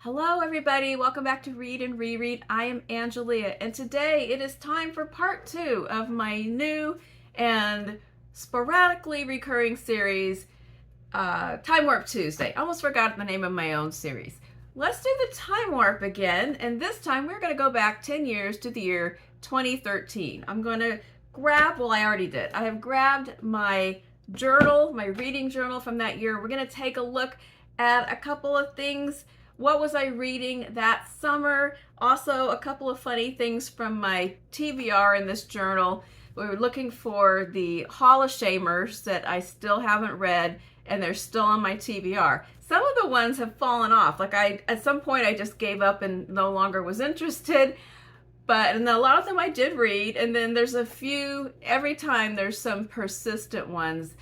Hello everybody, welcome back to Read and Reread. I am Angelia, and today it is time for part 2 of my new and sporadically recurring series, Time Warp Tuesday. I almost forgot the name of my own series. Let's do the Time Warp again, and this time we're going to go back 10 years to the year 2013. I'm going to grab, well I already did, I have grabbed my journal, my reading journal from that year. We're going to take a look at a couple of things. What was I reading that summer? Also, a couple of funny things from my TBR in this journal. We were looking for the Hall of Shamers that I still haven't read, and they're still on my TBR. Some of the ones have fallen off. Like at some point I just gave up and no longer was interested. And a lot of them I did read, and then there's a few, every time there's some persistent ones.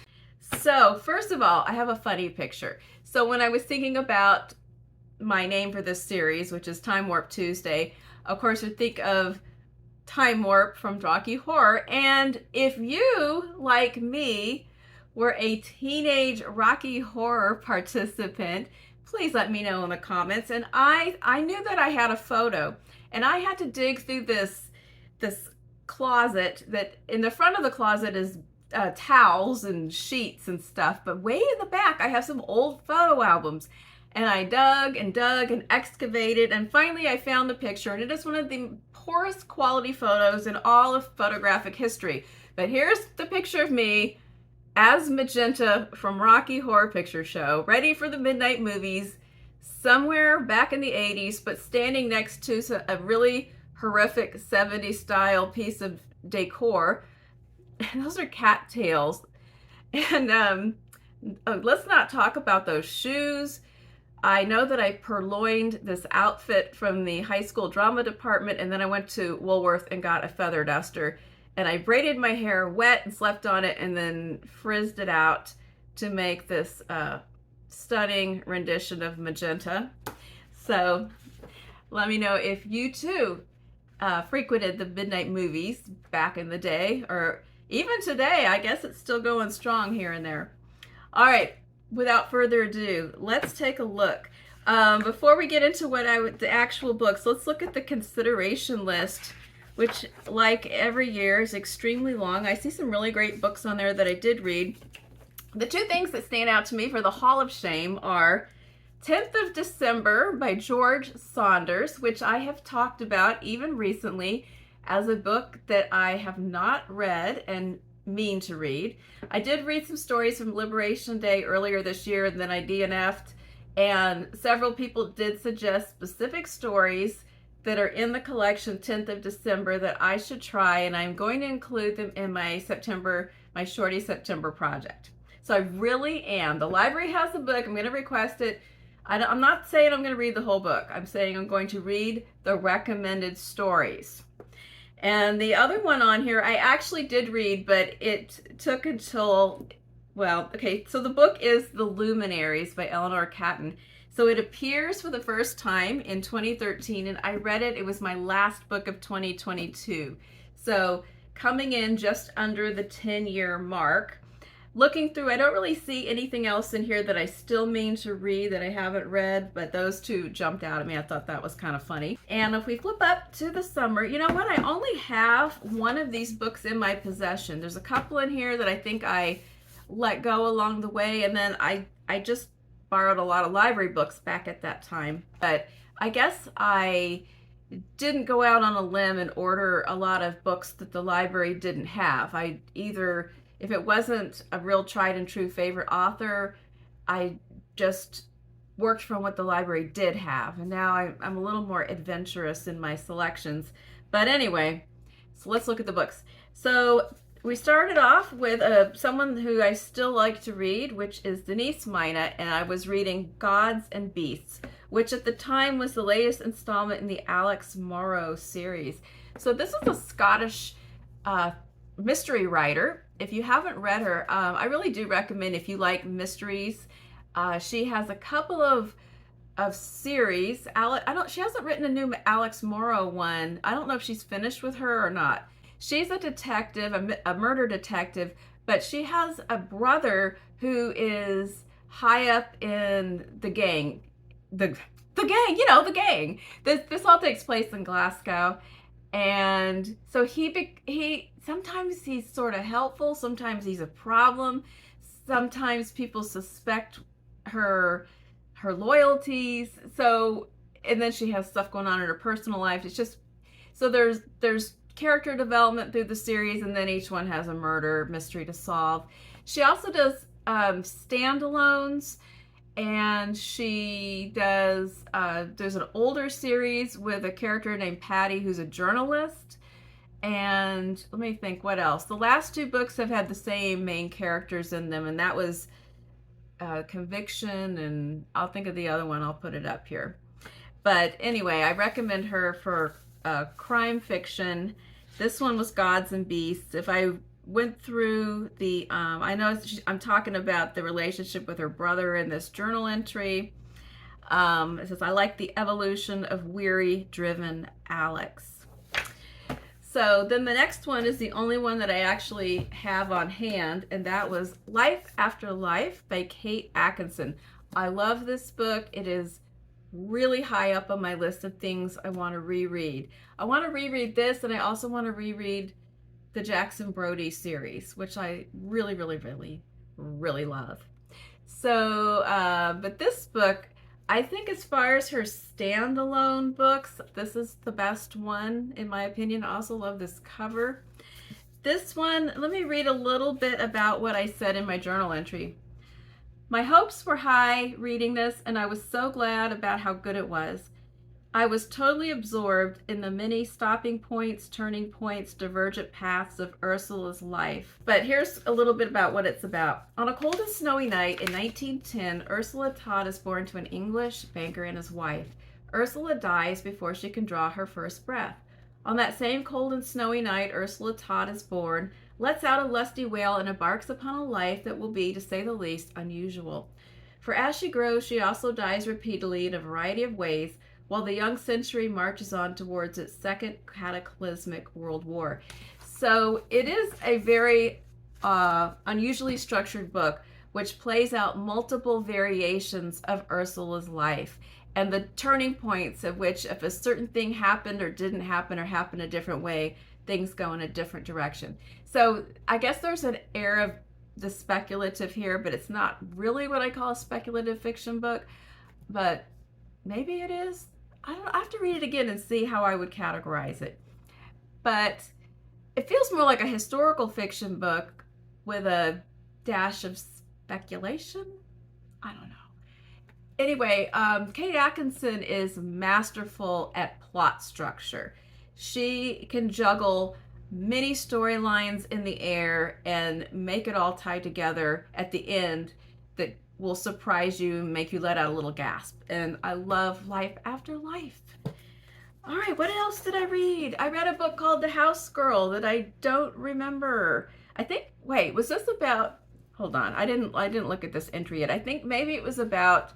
So first of all, I have a funny picture. So when I was thinking about my name for this series, which is Time Warp Tuesday, of course you think of Time Warp from Rocky Horror. And if you, like me, were a teenage Rocky Horror participant, please let me know in the comments. And I knew that I had a photo, and I had to dig through this closet. That in the front of the closet is towels and sheets and stuff, but way in the back I have some old photo albums. And I dug and excavated, and finally I found the picture, and it is one of the poorest quality photos in all of photographic history. But here's the picture of me as Magenta from Rocky Horror Picture Show, ready for the midnight movies, somewhere back in the 80s, but standing next to a really horrific 70s style piece of decor. And those are cattails. And let's not talk about those shoes. I know that I purloined this outfit from the high school drama department, and then I went to Woolworth and got a feather duster, and I braided my hair wet and slept on it and then frizzed it out to make this stunning rendition of Magenta. So let me know if you too frequented the midnight movies back in the day, or even today. I guess it's still going strong here and there. All right. Without further ado, let's take a look. Before we get into the actual books, let's look at the consideration list, which, like every year, is extremely long. I see some really great books on there that I did read. The two things that stand out to me for the Hall of Shame are 10th of December by George Saunders, which I have talked about even recently as a book that I have not read and mean to read. I did read some stories from Liberation Day earlier this year, and then I DNF'd, and several people did suggest specific stories that are in the collection 10th of December that I should try, and I'm going to include them in my Shorty September project. So I really am. The library has the book. I'm going to request it. I'm not saying I'm going to read the whole book. I'm saying I'm going to read the recommended stories. And the other one on here, I actually did read, but it took until, well, okay, so the book is The Luminaries by Eleanor Catton. So it appears for the first time in 2013, and I read it. It was my last book of 2022. So coming in just under the 10-year mark. Looking through, I don't really see anything else in here that I still mean to read that I haven't read, but those two jumped out at me. I thought that was kind of funny. And if we flip up to the summer, you know what? I only have one of these books in my possession. There's a couple in here that I think I let go along the way, and then I just borrowed a lot of library books back at that time. But I guess I didn't go out on a limb and order a lot of books that the library didn't have. If it wasn't a real tried and true favorite author, I just worked from what the library did have. And now I'm a little more adventurous in my selections. But anyway, so let's look at the books. So we started off with someone who I still like to read, which is Denise, Mina, and I was reading Gods and Beasts, which at the time was the latest installment in the Alex Morrow series. So this is a Scottish mystery writer. If you haven't read her, I really do recommend if you like mysteries. She has a couple of series. She hasn't written a new Alex Morrow one. I don't know if she's finished with her or not. She's a detective, a murder detective, but she has a brother who is high up in the gang. the gang, the gang. This all takes place in Glasgow, and so he sometimes he's sort of helpful, sometimes he's a problem, sometimes people suspect her loyalties. So, and then she has stuff going on in her personal life. It's just, so there's character development through the series, and then each one has a murder mystery to solve. She also does standalones, and she does there's an older series with a character named Patty who's a journalist. And let me think, what else? The last two books have had the same main characters in them, and that was Conviction, and I'll think of the other one. I'll put it up here. But anyway, I recommend her for crime fiction. This one was Gods and Beasts. If I went through the, I know I'm talking about the relationship with her brother in this journal entry. It says, I like the evolution of weary-driven Alex. So then the next one is the only one that I actually have on hand, and that was Life After Life by Kate Atkinson. I love this book. It is really high up on my list of things I want to reread. I want to reread this, and I also want to reread the Jackson Brodie series, which I really, really, really, really love. So, but this book, I think as far as her standalone books, this is the best one, in my opinion. I also love this cover. This one, let me read a little bit about what I said in my journal entry. My hopes were high reading this, and I was so glad about how good it was. I was totally absorbed in the many stopping points, turning points, divergent paths of Ursula's life. But here's a little bit about what it's about. On a cold and snowy night in 1910, Ursula Todd is born to an English banker and his wife. Ursula dies before she can draw her first breath. On that same cold and snowy night, Ursula Todd is born, lets out a lusty wail, and embarks upon a life that will be, to say the least, unusual. For as she grows, she also dies repeatedly in a variety of ways, while the young century marches on towards its second cataclysmic world war. So it is a very unusually structured book, which plays out multiple variations of Ursula's life and the turning points of which, if a certain thing happened or didn't happen or happened a different way, things go in a different direction. So I guess there's an air of the speculative here, but it's not really what I call a speculative fiction book, but maybe it is. I have to read it again and see how I would categorize it. But it feels more like a historical fiction book with a dash of speculation. I don't know. Anyway, Kate Atkinson is masterful at plot structure. She can juggle many storylines in the air and make it all tie together at the end that will surprise you and make you let out a little gasp. And I love Life After Life. All right, what else did I read? I read a book called The House Girl that I don't remember. I think, wait, was this about, hold on, I didn't look at this entry yet. I think maybe it was about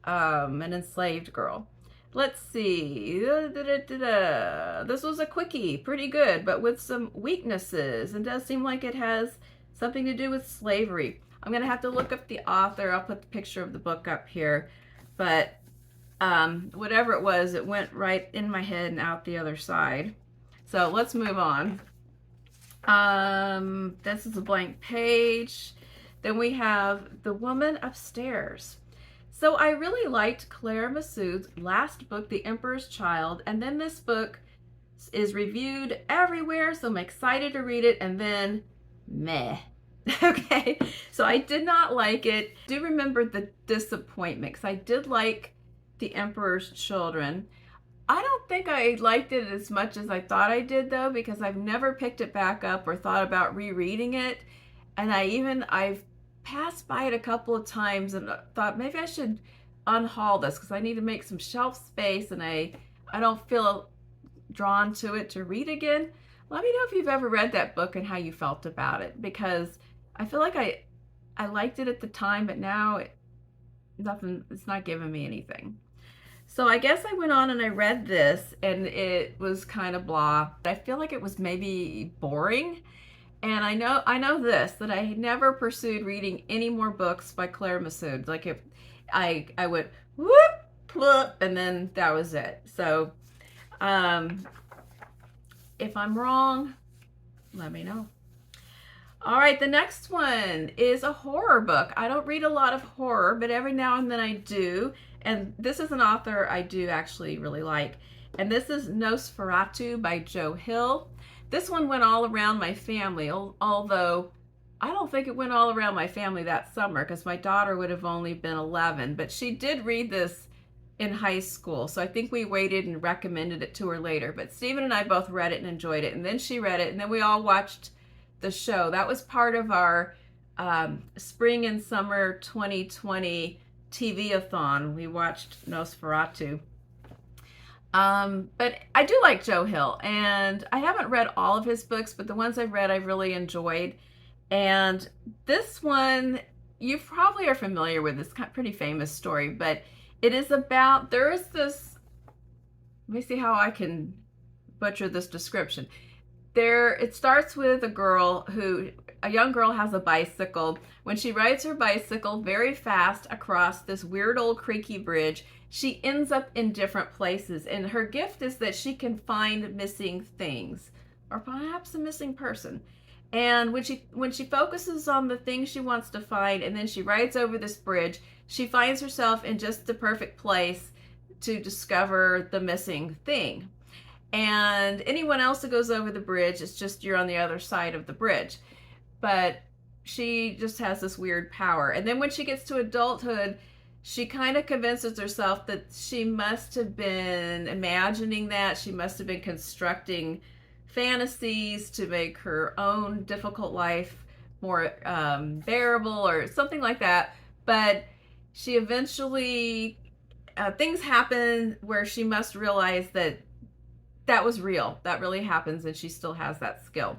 an enslaved girl. Let's see. This was a quickie, pretty good, but with some weaknesses, and does seem like it has something to do with slavery. I'm going to have to look up the author. I'll put the picture of the book up here. But whatever it was, it went right in my head and out the other side. So let's move on. This is a blank page. Then we have The Woman Upstairs. So I really liked Claire Messud's last book, The Emperor's Child. And then this book is reviewed everywhere, so I'm excited to read it. And then, meh. Okay, so I did not like it. I do remember the disappointment, because I did like The Emperor's Children. I don't think I liked it as much as I thought I did, though, because I've never picked it back up or thought about rereading it. And I've passed by it a couple of times and thought maybe I should unhaul this because I need to make some shelf space, and I don't feel drawn to it to read again. Let me know if you've ever read that book and how you felt about it, because I feel like I liked it at the time, but now it's not giving me anything. So I guess I went on and I read this, and it was kind of blah. I feel like it was maybe boring. And I know this, that I never pursued reading any more books by Claire Messud. Like if I went, whoop, plup, and then that was it. So if I'm wrong, let me know. All right, the next one is a horror book. I don't read a lot of horror, but every now and then I do. And this is an author I do actually really like. And this is Nosferatu by Jo Hill. This one went all around my family, although I don't think it went all around my family that summer because my daughter would have only been 11. But she did read this in high school, so I think we waited and recommended it to her later. But Stephen and I both read it and enjoyed it. And then she read it, and then we all watched the show. That was part of our spring and summer 2020 TV-a-thon. We watched Nosferatu. But I do like Jo Hill, and I haven't read all of his books, but the ones I've read I really enjoyed. And this one, you probably are familiar with. This pretty famous story, but it is about, there is this, let me see how I can butcher this description. It starts with a young girl has a bicycle. When she rides her bicycle very fast across this weird old creaky bridge, she ends up in different places. And her gift is that she can find missing things, or perhaps a missing person. And when she focuses on the things she wants to find, and then she rides over this bridge, she finds herself in just the perfect place to discover the missing thing. And anyone else that goes over the bridge, it's just you're on the other side of the bridge. But she just has this weird power. And then when she gets to adulthood, she kind of convinces herself that she must have been imagining that. She must have been constructing fantasies to make her own difficult life more bearable or something like that. But she eventually, things happen where she must realize that that was real. That really happens, and she still has that skill.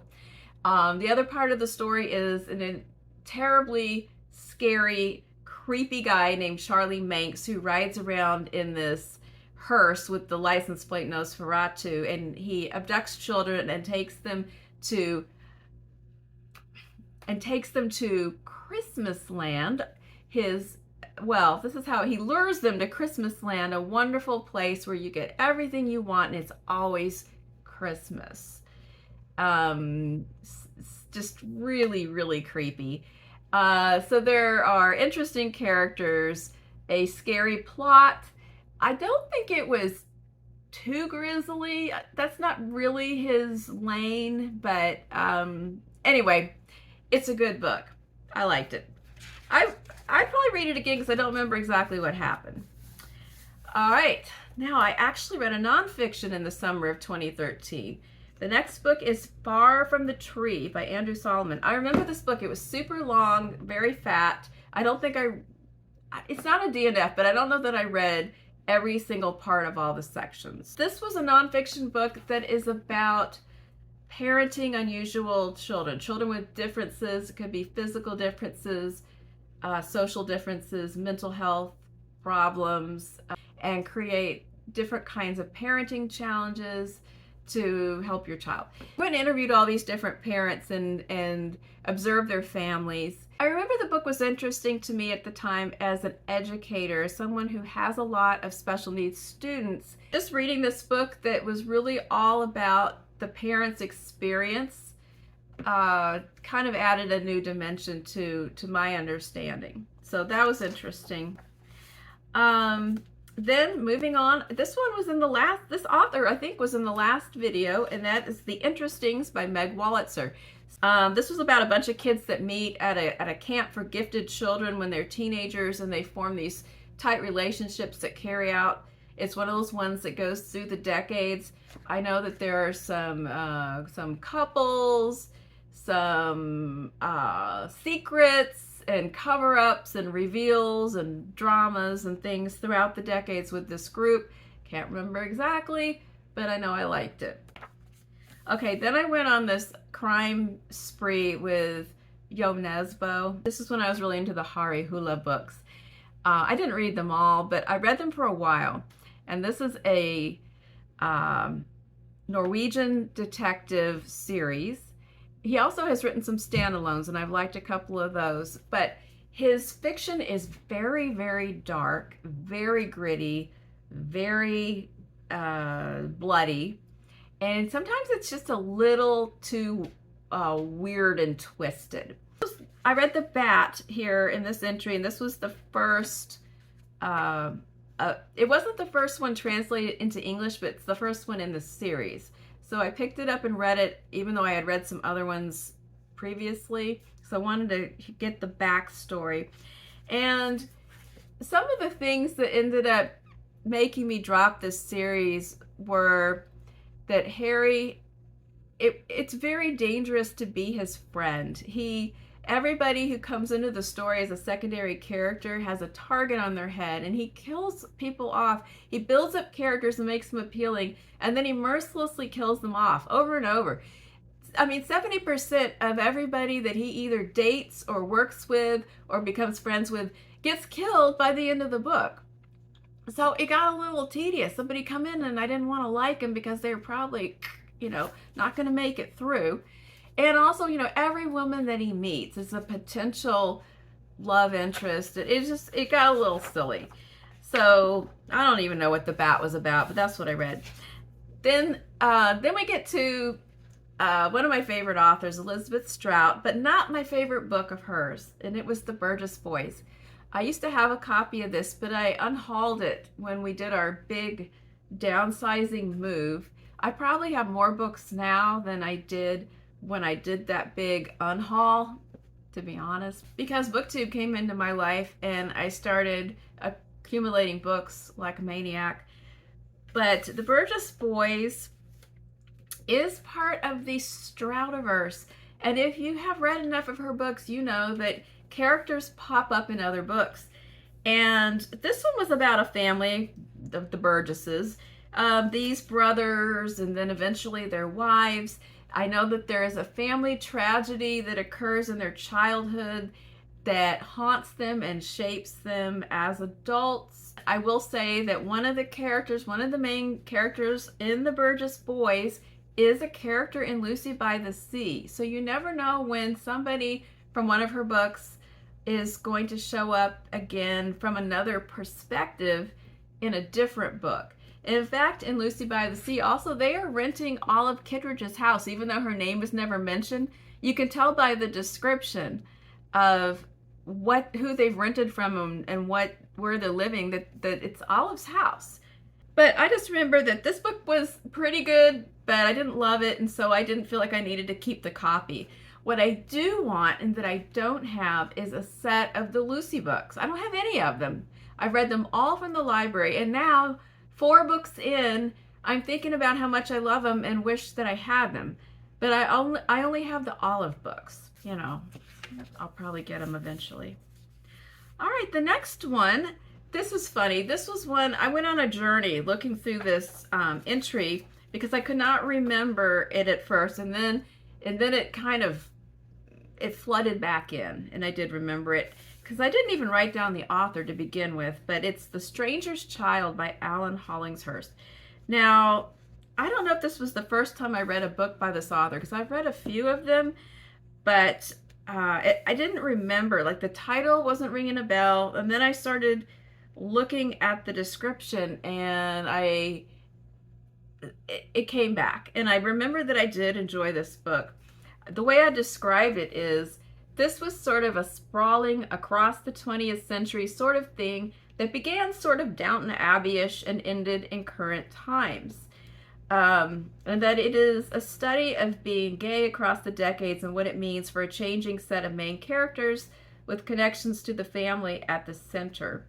The other part of the story is a terribly scary, creepy guy named Charlie Manx who rides around in this hearse with the license plate Nosferatu, and he abducts children and takes them to Christmas Land. This is how he lures them to Christmas Land, a wonderful place where you get everything you want, and it's always Christmas. Just really, really creepy. So there are interesting characters, a scary plot. I don't think it was too grisly. That's not really his lane, but anyway, it's a good book. I liked it. I'd probably read it again because I don't remember exactly what happened. All right, now I actually read a nonfiction in the summer of 2013. The next book is Far from the Tree by Andrew Solomon. I remember this book. It was super long, very fat. I don't think it's not a DNF, but I don't know that I read every single part of all the sections. This was a nonfiction book that is about parenting unusual children with differences. It could be physical differences, social differences, mental health problems, and create different kinds of parenting challenges to help your child. I went and interviewed all these different parents and observed their families. I remember the book was interesting to me at the time as an educator, someone who has a lot of special needs students. Just reading this book that was really all about the parents' experience kind of added a new dimension to my understanding. So that was interesting. Then moving on, this author I think was in the last video, and that is The Interestings by Meg Wolitzer. This was about a bunch of kids that meet at a camp for gifted children when they're teenagers, and they form these tight relationships that carry out. It's one of those ones that goes through the decades. I know that there are some couples, some secrets and cover-ups and reveals and dramas and things throughout the decades with this group. Can't remember exactly, but I know I liked it. Okay, then I went on this crime spree with Jo Nesbo. This is when I was really into the Hari Hula books. I didn't read them all, but I read them for a while. And this is a Norwegian detective series. He also has written some standalones, and I've liked a couple of those. But his fiction is very, very dark, very gritty, very bloody, and sometimes it's just a little too weird and twisted. I read The Bat here in this entry, and this was the first, it wasn't the first one translated into English, but it's the first one in the series. So I picked it up and read it, even though I had read some other ones previously. So I wanted to get the backstory. And some of the things that ended up making me drop this series were that Harry, it's very dangerous to be his friend. Everybody who comes into the story as a secondary character has a target on their head, and he kills people off. He builds up characters and makes them appealing, and then he mercilessly kills them off over and over. I mean, 70% of everybody that he either dates or works with or becomes friends with gets killed by the end of the book. So it got a little tedious. Somebody come in and I didn't want to like them because they were probably, not going to make it through. And also, every woman that he meets is a potential love interest. It got a little silly. So I don't even know what The Bat was about, but that's what I read. Then we get to one of my favorite authors, Elizabeth Strout, but not my favorite book of hers, and it was The Burgess Boys. I used to have a copy of this, but I unhauled it when we did our big downsizing move. I probably have more books now than I did when I did that big unhaul, to be honest, because BookTube came into my life and I started accumulating books like a maniac. But The Burgess Boys is part of the Stroutiverse, and if you have read enough of her books, you know that characters pop up in other books. And this one was about a family, the Burgesses, these brothers, and then eventually their wives. I know that there is a family tragedy that occurs in their childhood that haunts them and shapes them as adults. I will say that one of the main characters in The Burgess Boys is a character in Lucy by the Sea. So you never know when somebody from one of her books is going to show up again from another perspective in a different book. In fact, in Lucy by the Sea, also, they are renting Olive Kittredge's house, even though her name is never mentioned. You can tell by the description of who they've rented from them and where they're living that it's Olive's house. But I just remember that this book was pretty good, but I didn't love it, and so I didn't feel like I needed to keep the copy. What I do want, and that I don't have, is a set of the Lucy books. I don't have any of them. I've read them all from the library, and now 4 books in, I'm thinking about how much I love them and wish that I had them. But I only have the Olive books. I'll probably get them eventually. All right, the next one, this was funny. This was one, I went on a journey looking through this entry because I could not remember it at first, and then it flooded back in, and I did remember it. Because I didn't even write down the author to begin with, but it's The Stranger's Child by Alan Hollinghurst. Now, I don't know if this was the first time I read a book by this author, because I've read a few of them, but I didn't remember. Like, the title wasn't ringing a bell, and then I started looking at the description, and it came back. And I remember that I did enjoy this book. The way I described it is, this was sort of a sprawling across the 20th century sort of thing that began sort of Downton Abbey-ish and ended in current times. And that it is a study of being gay across the decades and what it means for a changing set of main characters with connections to the family at the center.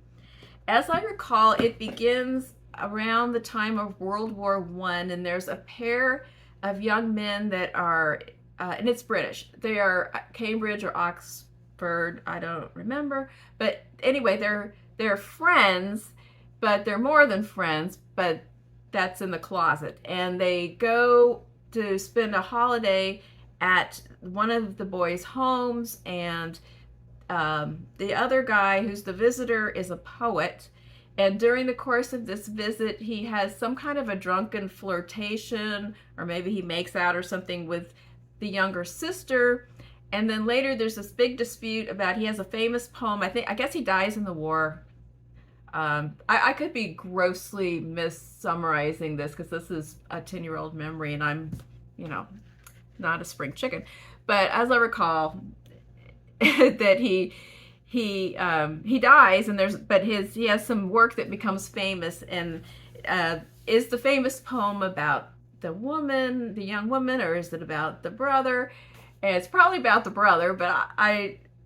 As I recall, it begins around the time of World War I, and there's a pair of young men that are and it's British. They are Cambridge or Oxford, I don't remember. But anyway, they're friends, but they're more than friends, but that's in the closet. And they go to spend a holiday at one of the boys' homes, and the other guy who's the visitor is a poet. And during the course of this visit, he has some kind of a drunken flirtation, or maybe he makes out or something with the younger sister, and then later there's this big dispute about he has a famous poem. I guess he dies in the war. I could be grossly mis-summarizing this because this is a 10-year-old memory and I'm, you know, not a spring chicken. But as I recall, that he dies, and he has some work that becomes famous, and is the famous poem about the young woman, or is it about the brother? And it's probably about the brother, but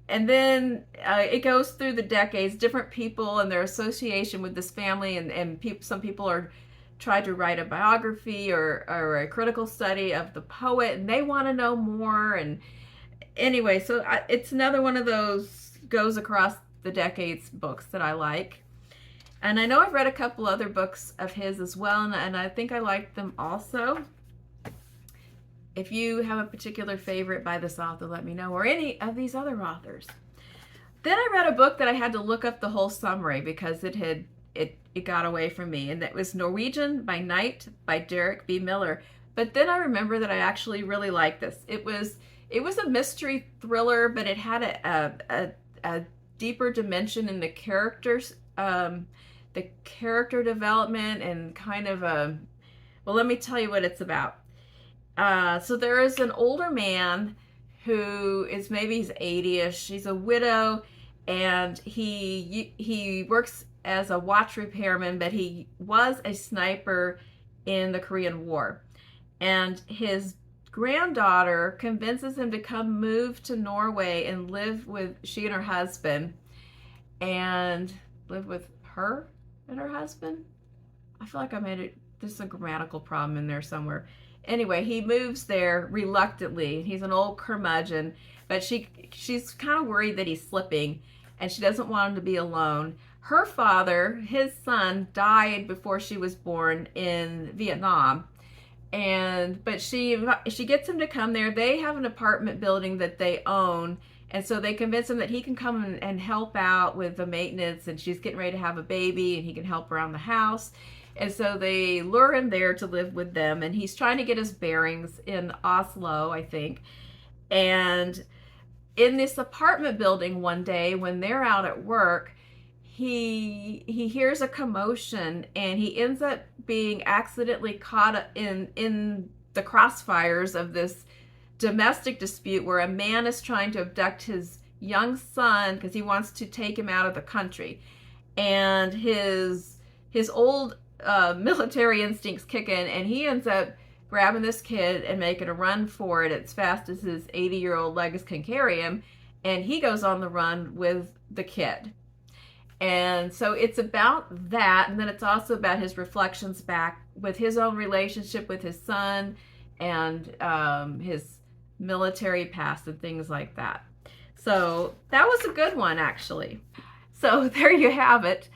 and then it goes through the decades, different people and their association with this family, and some people are tried to write a biography or a critical study of the poet, and they want to know more. And anyway, so it's another one of those goes across the decades books that I like. And I know I've read a couple other books of his as well, and I think I like them also. If you have a particular favorite by this author, let me know, or any of these other authors. Then I read a book that I had to look up the whole summary because it got away from me, and that was Norwegian by Night by Derek B. Miller. But then I remember that I actually really liked this. It was a mystery thriller, but it had a deeper dimension in the characters, the character development, and kind of well, let me tell you what it's about. So there is an older man who is maybe he's 80-ish. He's a widow, and he works as a watch repairman, but he was a sniper in the Korean War. And his granddaughter convinces him to move to Norway and live with she and her husband, and live with her and her husband. I feel like I made it. There's a grammatical problem in there somewhere. Anyway, he moves there reluctantly. He's an old curmudgeon, but she's kind of worried that he's slipping, and she doesn't want him to be alone. Her father, his son, died before she was born in Vietnam, but she gets him to come there. They have an apartment building that they own, and so they convince him that he can come and help out with the maintenance, and she's getting ready to have a baby, and he can help around the house. And so they lure him there to live with them, and he's trying to get his bearings in Oslo, I think. And in this apartment building one day, when they're out at work, he hears a commotion, and he ends up being accidentally caught in the crossfires of this domestic dispute where a man is trying to abduct his young son because he wants to take him out of the country. And his old military instincts kick in, and he ends up grabbing this kid and making a run for it as fast as his 80-year-old legs can carry him, and he goes on the run with the kid. And so it's about that, and then it's also about his reflections back with his own relationship with his son and his military past and things like that. So that was a good one, actually. So there you have it.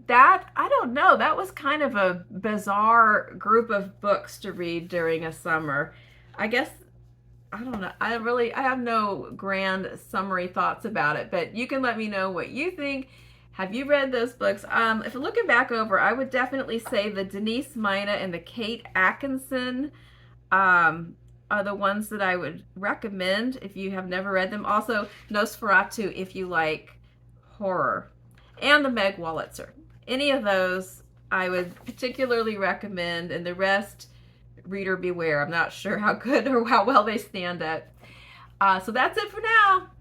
That, I don't know, that was kind of a bizarre group of books to read during a summer. I guess, I don't know, I have no grand summary thoughts about it, but you can let me know what you think. Have you read those books? If looking back over, I would definitely say the Denise, Mina, and the Kate Atkinson are the ones that I would recommend if you have never read them. Also, Nosferatu if you like horror, and the Meg Wolitzer. Any of those I would particularly recommend, and the rest, reader beware. I'm not sure how good or how well they stand up. So that's it for now.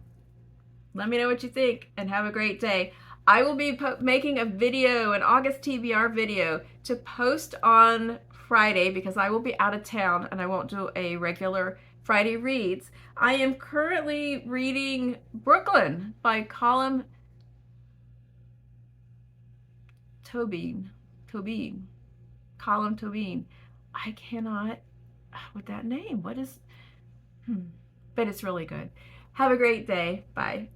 Let me know what you think, and have a great day. I will be making a video, an August TBR video, to post on Friday because I will be out of town and I won't do a regular Friday reads. I am currently reading Brooklyn by Colin Tobin. I cannot with that name. What is but it's really good. Have a great day. Bye.